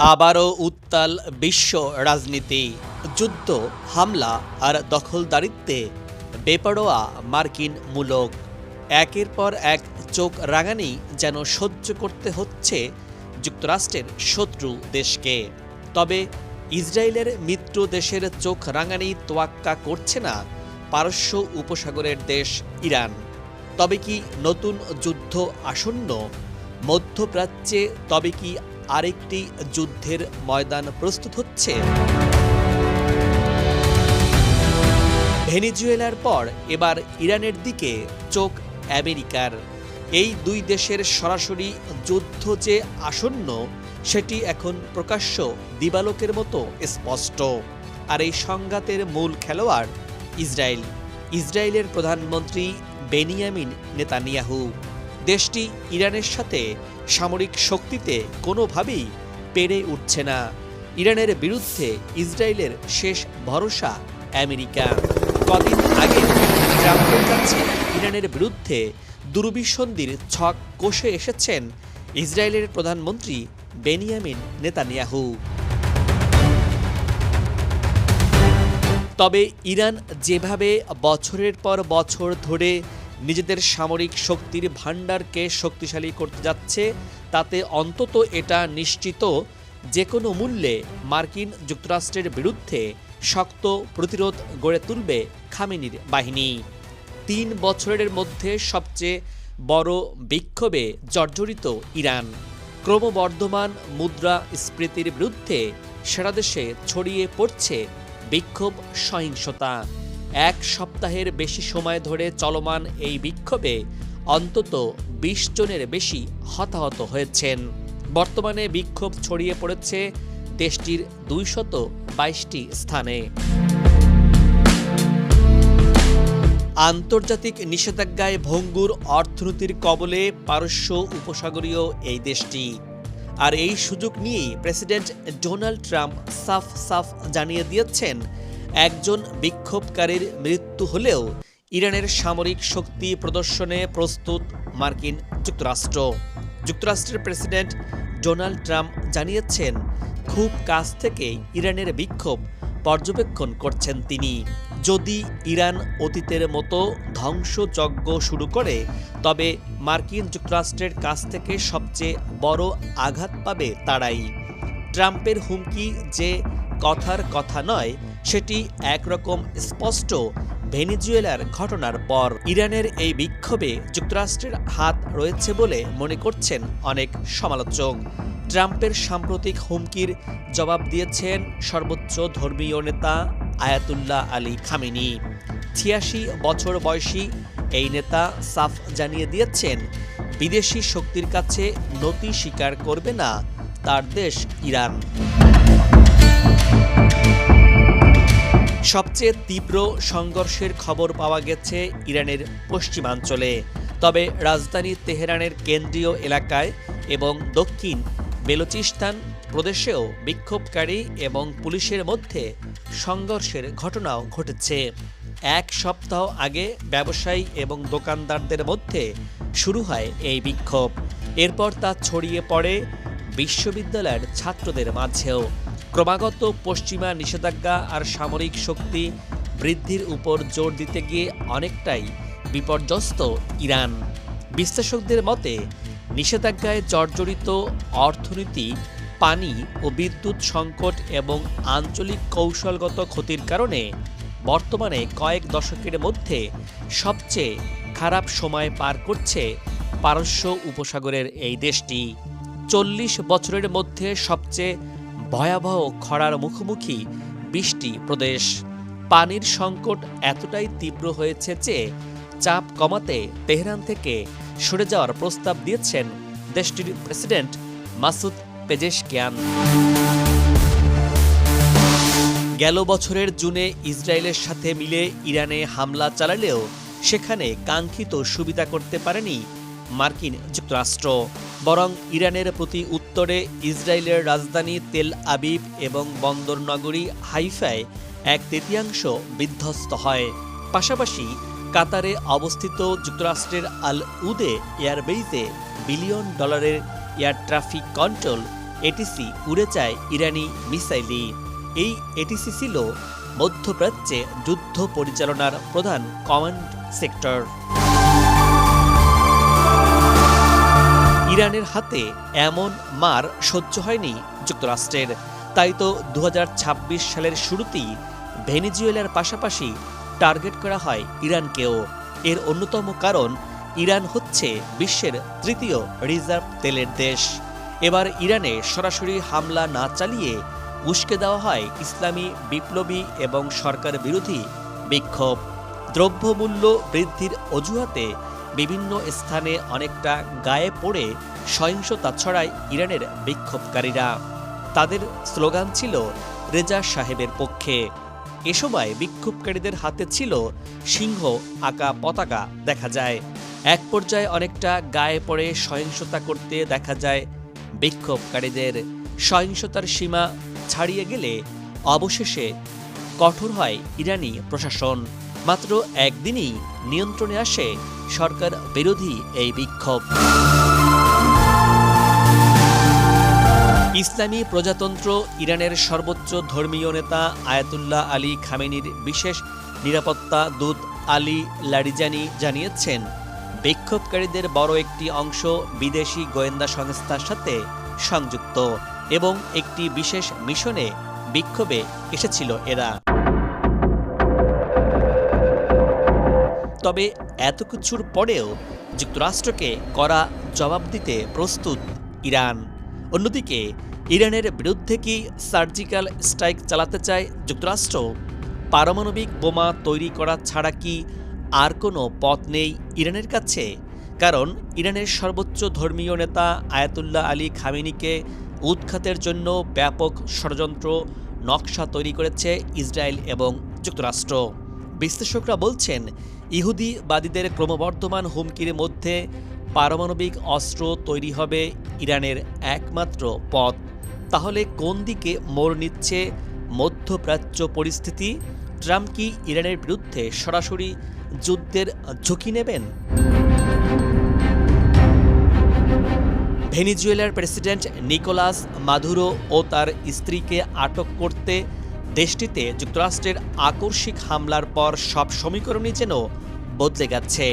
আবারও উত্তাল বিশ্ব রাজনীতি। যুদ্ধ, হামলা আর দখলদারিত্বে বেপরোয়া মার্কিন মূলক। একের পর এক চোখ রাঙানি যেন সহ্য করতে হচ্ছে যুক্তরাষ্ট্রের শত্রু দেশকে। তবে ইসরায়েলের মিত্র দেশের চোখ রাঙানি তোয়াক্কা করছে না পারস্য উপসাগরের দেশ ইরান। তবে কি নতুন যুদ্ধ আসন্ন? মধ্যপ্রাচ্যে তবে কি আরেকটি যুদ্ধের ময়দান প্রস্তুত হচ্ছে? ভেনেজুয়েলার পর এবার ইরানের দিকে চোখ আমেরিকার। এই দুই দেশের সরাসরি যুদ্ধ যে আসন্ন, সেটি এখন প্রকাশ্য দিবালোকের মতো স্পষ্ট। আর এই সংঘাতের মূল খেলোয়াড় ইসরায়েল। ইসরায়েলের প্রধানমন্ত্রী বেনিয়ামিন নেতানিয়াহু। দেশটি ইরানের সাথে সামরিক শক্তিতে কোনোভাবেই পেরে উঠছে না। ইরানের বিরুদ্ধে ইসরায়েলের শেষ ভরসা আমেরিকা। কদিন আগে ট্রাম্পের কাছে ইরানের বিরুদ্ধে দুরভিসন্ধির ছক কষে এসেছেন ইসরায়েলের প্রধানমন্ত্রী বেনিয়ামিন নেতানিয়াহু। তবে ইরান যেভাবে বছরের পর বছর ধরে নিজেদের সামরিক শক্তির ভাণ্ডারকে শক্তিশালী করতে যাচ্ছে, তাতে অন্তত এটা নিশ্চিত যে কোনো মূল্যে মার্কিন যুক্তরাষ্ট্রের বিরুদ্ধে শক্ত প্রতিরোধ গড়ে তুলবে খামেনির বাহিনী। ৩ বছরের মধ্যে সবচেয়ে বড় বিক্ষোভে জর্জরিত ইরান। ক্রমবর্ধমান মুদ্রাস্ফীতির বিরুদ্ধে সারা দেশে ছড়িয়ে পড়ছে বিক্ষোভ, সহিংসতা। 1 সপ্তাহের বেশি সময় ধরে চলমান এই বিক্ষোভে অন্তত ২০ জনের বেশি হতাহত হয়েছেন। বর্তমানে বিক্ষোভ ছড়িয়ে পড়েছে দেশটির ২২২টি স্থানে। আন্তর্জাতিক নিষেধাজ্ঞায় ভঙ্গুর অর্থনীতির কবলে পারস্য উপসাগরীয় এই দেশটি। আর এই সুযোগ নিয়েই প্রেসিডেন্ট ডোনাল্ড ট্রাম্প সাফ জানিয়ে দিয়েছেন, একজন বিক্ষোভকারীর মৃত্যু হলেও ইরানের সামরিক শক্তি প্রদর্শনে প্রস্তুত মার্কিন যুক্তরাষ্ট্র। যুক্তরাষ্ট্রের প্রেসিডেন্ট ডোনাল্ড ট্রাম্প জানিয়েছেন, খুব কাছ থেকে ইরানের বিক্ষোভ পর্যবেক্ষণ করছেন তিনি। যদি ইরান অতীতের মতো ধ্বংসযজ্ঞ শুরু করে, তবে মার্কিন যুক্তরাষ্ট্রের কাছ থেকে সবচেয়ে বড় আঘাত পাবে তারাই। ট্রাম্পের হুমকি যে কথার কথা নয়, সেটি একরকম স্পষ্ট ভেনেজুয়েলার ঘটনার পর। ইরানের এই বিক্ষোভে যুক্তরাষ্ট্রের হাত রয়েছে বলে মনে করছেন অনেক সমালোচক। ট্রাম্পের সাম্প্রতিক হুমকির জবাব দিয়েছেন সর্বোচ্চ ধর্মীয় নেতা আয়াতুল্লাহ আলী খামেনি। ৮৬ বছর বয়সী এই নেতা সাফ জানিয়ে দিয়েছেন, বিদেশি শক্তির কাছে নতি স্বীকার করবে না তার দেশ ইরান। সবচেয়ে তীব্র সংঘর্ষের খবর পাওয়া গেছে ইরানের পশ্চিমাঞ্চলে। তবে রাজধানী তেহরানের কেন্দ্রীয় এলাকায় এবং দক্ষিণ বেলুচিস্তান প্রদেশেও বিক্ষোভকারী এবং পুলিশের মধ্যে সংঘর্ষের ঘটনাও ঘটেছে। 1 সপ্তাহ আগে ব্যবসায়ী এবং দোকানদারদের মধ্যে শুরু হয় এই বিক্ষোভ। এরপর তা ছড়িয়ে পড়ে বিশ্ববিদ্যালয়ের ছাত্রদের মাঝেও। ক্রমাগত পশ্চিমা নিষেধাজ্ঞা আর সামরিক শক্তি বৃদ্ধির উপর জোর দিতে গিয়ে অনেকটাই বিপর্যস্ত ইরান। বিশ্লেষকদের মতে, নিষেধাজ্ঞায় জর্জরিত অর্থনীতি, পানি ও বিদ্যুৎ সংকট এবং আঞ্চলিক কৌশলগত ক্ষতির কারণে বর্তমানে কয়েক দশকের মধ্যে সবচেয়ে খারাপ সময় পার করছে পারস্য উপসাগরের এই দেশটি। ৪০ বছরের মধ্যে সবচেয়ে ভয়াবহ খরার মুখোমুখি ২০টি প্রদেশ। পানির সংকট এতটাই তীব্র হয়েছে যে চাপ কমাতে তেহরান থেকে সরে যাওয়ার প্রস্তাব দিয়েছেন দেশটির প্রেসিডেন্ট মাসুদ পেজেশকিয়ান। গেল বছরের জুনে ইসরায়েলের সাথে মিলে ইরানে হামলা চালালেও সেখানে কাঙ্ক্ষিত সুবিধা করতে পারেনি মার্কিন যুক্তরাষ্ট্র। বরং ইরানের প্রতি উত্তরে ইসরায়েলের রাজধানী তেল আবিব এবং বন্দর নগরী হাইফায় 1/3 বিধ্বস্ত হয়। পাশাপাশি কাতারে অবস্থিত যুক্তরাষ্ট্রের আল উদে এয়ারবেইজে $1 billion air traffic control ATC উড়ে যায় ইরানি মিসাইলই। এই এটিসি ছিল মধ্যপ্রাচ্যে যুদ্ধ পরিচালনার প্রধান কমান্ড সেক্টর। ইরানের হাতে এমন মার সহ্য হয়নি যুক্তরাষ্ট্রের, তাই তো 2026 সালের শুরুতেই ভেনেজুয়েলার পাশাপাশি টার্গেট করা হয় ইরানকেও। এর অন্যতম কারণ ইরান হচ্ছে বিশ্বের তৃতীয় রিজার্ভ তেলের দেশ। এবার ইরানে সরাসরি হামলা না চালিয়ে উস্কে দেওয়া হয় ইসলামী বিপ্লবী এবং সরকার বিরোধী বিক্ষোভ। দ্রব্যমূল্য বৃদ্ধির অজুহাতে বিভিন্ন স্থানে অনেকটা গায়ে পড়ে সহিংসতা ছড়ায় ইরানের বিক্ষোভকারীরা। তাদের স্লোগান ছিল রেজা সাহেবের পক্ষে। এ সময় বিক্ষোভকারীদের হাতে ছিল সিংহ আঁকা পতাকা দেখা যায়। এক পর্যায়ে অনেকটা গায়ে পড়ে সহিংসতা করতে দেখা যায় বিক্ষোভকারীদের। সহিংসতার সীমা ছাড়িয়ে গেলে অবশেষে কঠোর হয় ইরানি প্রশাসন। মাত্র একদিনই নিয়ন্ত্রণে আসে সরকার বিরোধী এই বিক্ষোভ। ইসলামী প্রজাতন্ত্র ইরানের সর্বোচ্চ ধর্মীয় নেতা আয়াতুল্লাহ আলী খামেনির বিশেষ নিরাপত্তা দূত আলী লারিজানি জানিয়েছেন, বিক্ষোভকারীদের বড় একটি অংশ বিদেশি গোয়েন্দা সংস্থার সাথে সংযুক্ত এবং একটি বিশেষ মিশনে বিক্ষোভে এসেছিল এরা। তবে এত কিছুর পরেও যুক্তরাষ্ট্রকে কড়া জবাব দিতে প্রস্তুত ইরান। অন্যদিকে ইরানের বিরুদ্ধে কি সার্জিক্যাল স্ট্রাইক চালাতে চায় যুক্তরাষ্ট্র? পারমাণবিক বোমা তৈরি করা ছাড়া কি আর কোনো পথ নেই ইরানের কাছে? কারণ ইরানের সর্বোচ্চ ধর্মীয় নেতা আয়াতুল্লাহ আলী খামেনিকে উৎখাতের জন্য ব্যাপক ষড়যন্ত্র নকশা তৈরি করেছে ইসরায়েল এবং যুক্তরাষ্ট্র। বিশ্লেষকরা বলছেন, ইহুদিবাদীদের ক্রমবর্ধমান হুমকির মধ্যে পারমাণবিক অস্ত্র তৈরি হবে ইরানের একমাত্র পথ। তাহলে কোন দিকে মোড় নিচ্ছে মধ্যপ্রাচ্য পরিস্থিতি? ট্রাম্প কি ইরানের বিরুদ্ধে সরাসরি যুদ্ধের ঝুঁকি নেবেন? ভেনেজুয়েলার প্রেসিডেন্ট নিকোলাস মাদুরো ও তার স্ত্রীকে আটক করতে দেশটিতে যুক্তরাষ্ট্রের আকস্মিক হামলার পর সব সমীকরণই যেন বদলে গেছে।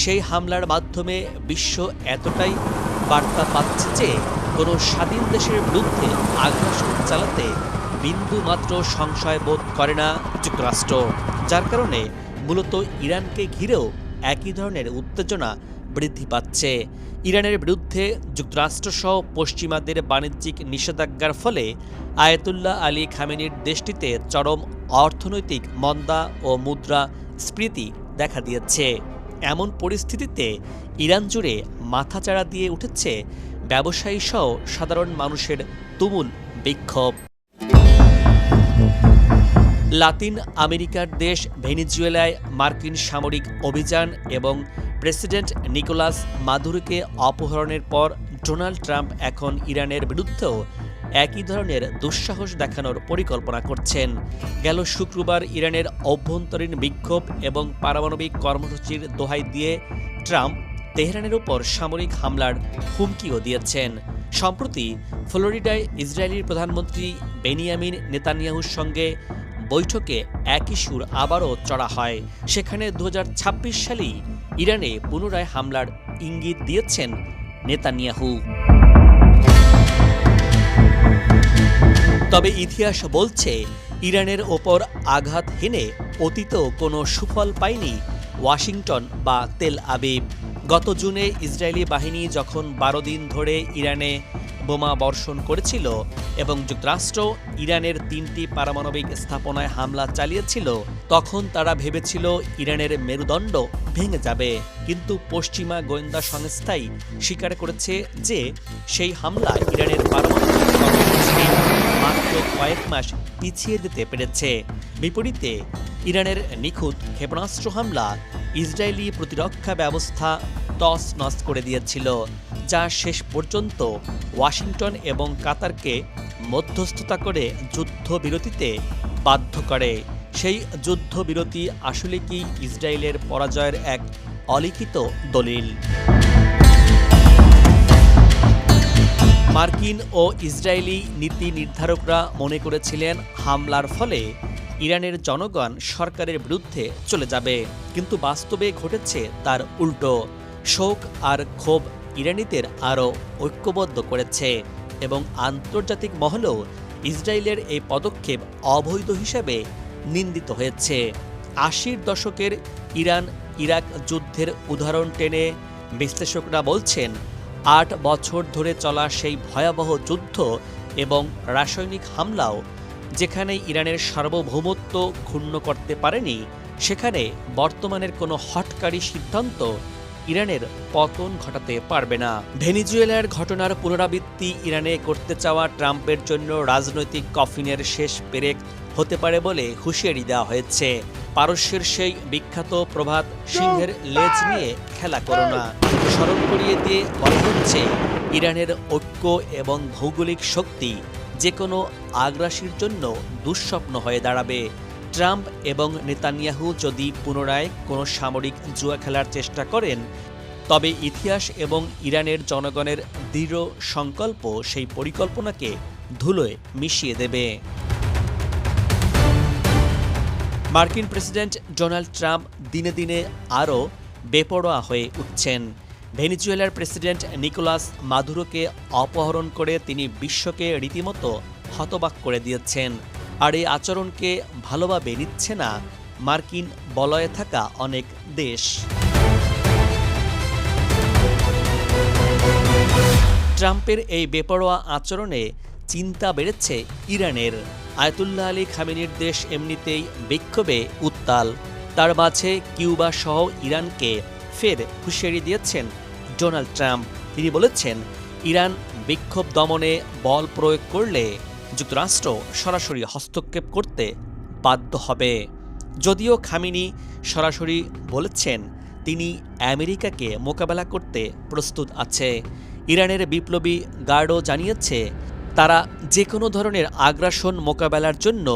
সেই হামলার মাধ্যমে বিশ্ব এতটাই বার্তা পাচ্ছে যে কোনো স্বাধীন দেশের বিরুদ্ধে আগ্রাসন চালাতে বিন্দু মাত্র সংশয় বোধ করে না যুক্তরাষ্ট্র, যার কারণে মূলত ইরানকে ঘিরেও একই ধরনের উত্তেজনা বৃদ্ধি পাচ্ছে। ইরানের বিরুদ্ধে যুক্তরাষ্ট্রসহ পশ্চিমাদের বাণিজ্যিক নিষেধাজ্ঞার ফলে আয়াতুল্লাহ আলী খামেনির দেশটিতে চরম অর্থনৈতিক মন্দা ও মুদ্রাস্ফীতি দেখা দিয়েছে। এমন পরিস্থিতিতে ইরান জুড়ে মাথাচাড়া দিয়ে উঠেছে ব্যবসায়ী সহ সাধারণ মানুষের তুমুল বিক্ষোভ। লাতিন আমেরিকার দেশ ভেনেজুয়েলায় মার্কিন সামরিক অভিযান এবং প্রেসিডেন্ট নিকোলাস মাদুরোকে অপহরণের পর ডোনাল্ড ট্রাম্প এখন ইরানের বিরুদ্ধেও একই ধরনের দুঃসাহস দেখানোর পরিকল্পনা করছেন। গেল শুক্রবার ইরানের অভ্যন্তরীণ বিক্ষোভ এবং পারমাণবিক কর্মসূচির দোহাই দিয়ে ট্রাম্প তেহরানের উপর সামরিক হামলার হুমকিও দিয়েছেন। সম্প্রতি ফ্লোরিডায় ইসরায়েলি প্রধানমন্ত্রী বেনিয়ামিন নেতানিয়াহুর সঙ্গে বৈঠকে একই সুর আবারও চড়া হয়। সেখানে 2026 সালেই ইরানে পুনরায় হামলার ইঙ্গিত দিয়েছেন নেতানিয়াহু। তবে ইতিহাস বলছে, ইরানের ওপর আঘাত হেনে অতীতেও কোনো সুফল পায়নি ওয়াশিংটন বা তেল আবিব। গত জুনে ইসরায়েলি বাহিনী যখন 12 দিন ধরে ইরানে বোমা বর্ষণ করেছিল এবং যুক্তরাষ্ট্র ইরানের 3টি পারমাণবিক স্থাপনায় হামলা চালিয়েছিল, তখন তারা ভেবেছিল ইরানের মেরুদণ্ড ভেঙে যাবে। কিন্তু পশ্চিমা গোয়েন্দা সংস্থাই স্বীকার করেছে যে সেই হামলা ইরানের পারমাণবিক কর্মসূচি মাত্র কয়েক মাস পিছিয়ে দিতে পেরেছে। বিপরীতে ইরানের নিখুঁত ক্ষেপণাস্ত্র হামলা ইসরায়েলি প্রতিরক্ষা ব্যবস্থা তছনছ করে দিয়েছিল, যা শেষ পর্যন্ত ওয়াশিংটন এবং কাতারকে মধ্যস্থতা করে যুদ্ধবিরতিতে বাধ্য করে। সেই যুদ্ধবিরতি আসলে কি ইসরায়েলের পরাজয়ের এক অলিখিত দলিল? মার্কিন ও ইসরায়েলি নীতি নির্ধারকরা মনে করেছিলেন হামলার ফলে ইরানের জনগণ সরকারের বিরুদ্ধে চলে যাবে, কিন্তু বাস্তবে ঘটেছে তার উল্টো। শোক আর ক্ষোভ ইরানিদের আরও ঐক্যবদ্ধ করেছে এবং আন্তর্জাতিক মহলেও ইসরায়েলের এই পদক্ষেপ অবৈধ হিসেবে নিন্দিত হয়েছে। ৮০-র দশকের ইরান ইরাক যুদ্ধের উদাহরণ টেনে বিশ্লেষকরা বলছেন ৮ বছর ধরে চলা সেই ভয়াবহ যুদ্ধ এবং রাসায়নিক হামলাও যেখানে ইরানের সার্বভৌমত্ব ক্ষুণ্ণ করতে পারেনি, সেখানে বর্তমানের কোনো হঠকারী সিদ্ধান্ত ইরানের পতন ঘটাতে পারবে না। ভেনিজুয়েলার ঘটনার পুনরাবৃত্তি ইরানে করতে চাওয়া ট্রাম্পের জন্য রাজনৈতিক কফিনের শেষ পেরেক হতে পারে বলে হুঁশিয়ারি দেওয়া হয়েছে। পারস্যের সেই বিখ্যাত প্রভাত সিংহের লেজ নিয়ে খেলা করো না স্মরণ করিয়ে দিয়ে বলা হচ্ছে ইরানের ঐক্য এবং ভৌগোলিক শক্তি যে কোনো আগ্রাসীর জন্য দুঃস্বপ্ন হয়ে দাঁড়াবে। ট্রাম্প এবং নেতানিয়াহু যদি পুনরায় কোনো সামরিক জুয়া খেলার চেষ্টা করেন, তবে ইতিহাস এবং ইরানের জনগণের দৃঢ় সংকল্প সেই পরিকল্পনাকে ধুলোয় মিশিয়ে দেবে। মার্কিন প্রেসিডেন্ট ডোনাল্ড ট্রাম্প দিনে দিনে আরও বেপরোয়া হয়ে উঠছেন। ভেনিজুয়েলার প্রেসিডেন্ট নিকোলাস মাদুরোকে অপহরণ করে তিনি বিশ্বকে রীতিমতো হতবাক করে দিয়েছেন। আর এই আচরণকে ভালোভাবে নিচ্ছে না মার্কিন বলয়ে থাকা অনেক দেশ। ট্রাম্পের এই বেপরোয়া আচরণে চিন্তা বেড়েছে ইরানের। আয়াতুল্লাহ আলী খামেনির দেশ এমনিতেই বিক্ষোভে উত্তাল, তার মাঝে কিউবা সহ ইরানকে ফের হুঁশিয়ারি দিয়েছেন ডোনাল্ড ট্রাম্প। তিনি বলেছেন ইরান বিক্ষোভ দমনে বল প্রয়োগ করলে যুক্তরাষ্ট্র সরাসরি হস্তক্ষেপ করতে বাধ্য হবে। যদিও খামেনি সরাসরি বলেছেন তিনি আমেরিকাকে মোকাবেলা করতে প্রস্তুত আছে। ইরানের বিপ্লবী গার্ডও জানিয়েছে তারা যে কোনো ধরনের আগ্রাসন মোকাবেলার জন্য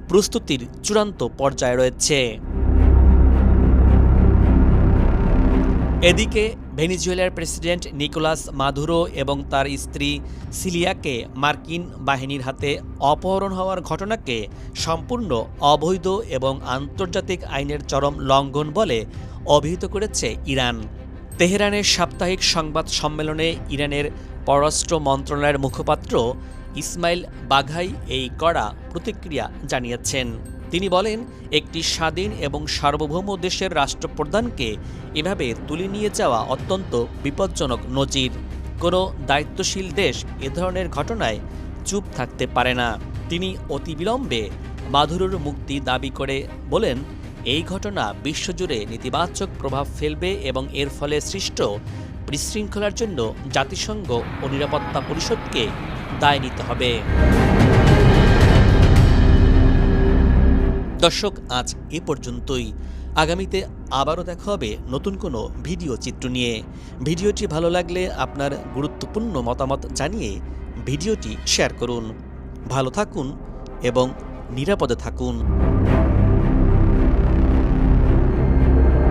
প্রস্তুতির চূড়ান্ত পর্যায়ে রয়েছে। এদিকে ভেনিজুয়েলার প্রেসিডেন্ট নিকোলাস মাদুরো এবং তার স্ত্রী সিলিয়াকে মার্কিন বাহিনীর হাতে অপহরণ হওয়ার ঘটনাকে সম্পূর্ণ অবৈধ এবং আন্তর্জাতিক আইনের চরম লঙ্ঘন বলে অভিহিত করেছে ইরান। তেহরানের সাপ্তাহিক সংবাদ সম্মেলনে ইরানের পররাষ্ট্র মন্ত্রণালয়ের মুখপাত্র ইসমাইল বাঘাই এই কড়া প্রতিক্রিয়া জানিয়েছেন। তিনি বলেন, একটি স্বাধীন এবং সার্বভৌম দেশের রাষ্ট্রপ্রধানকে এভাবে তুলে নিয়ে যাওয়া অত্যন্ত বিপজ্জনক নজির। কোনো দায়িত্বশীল দেশ এ ধরনের ঘটনায় চুপ থাকতে পারে না। তিনি অতিবিলম্বে মাদুরোর মুক্তি দাবি করে বলেন, এই ঘটনা বিশ্বজুড়ে নেতিবাচক প্রভাব ফেলবে এবং এর ফলে সৃষ্ট বিশৃঙ্খলার জন্য জাতিসংঘ ও নিরাপত্তা পরিষদকে দায় নিতে হবে। দর্শক, আজ এ পর্যন্তই। আগামীতে আবারও দেখা হবে নতুন কোনো ভিডিও চিত্র নিয়ে। ভিডিওটি ভালো লাগলে আপনার গুরুত্বপূর্ণ মতামত জানিয়ে ভিডিওটি শেয়ার করুন। ভালো থাকুন এবং নিরাপদে থাকুন।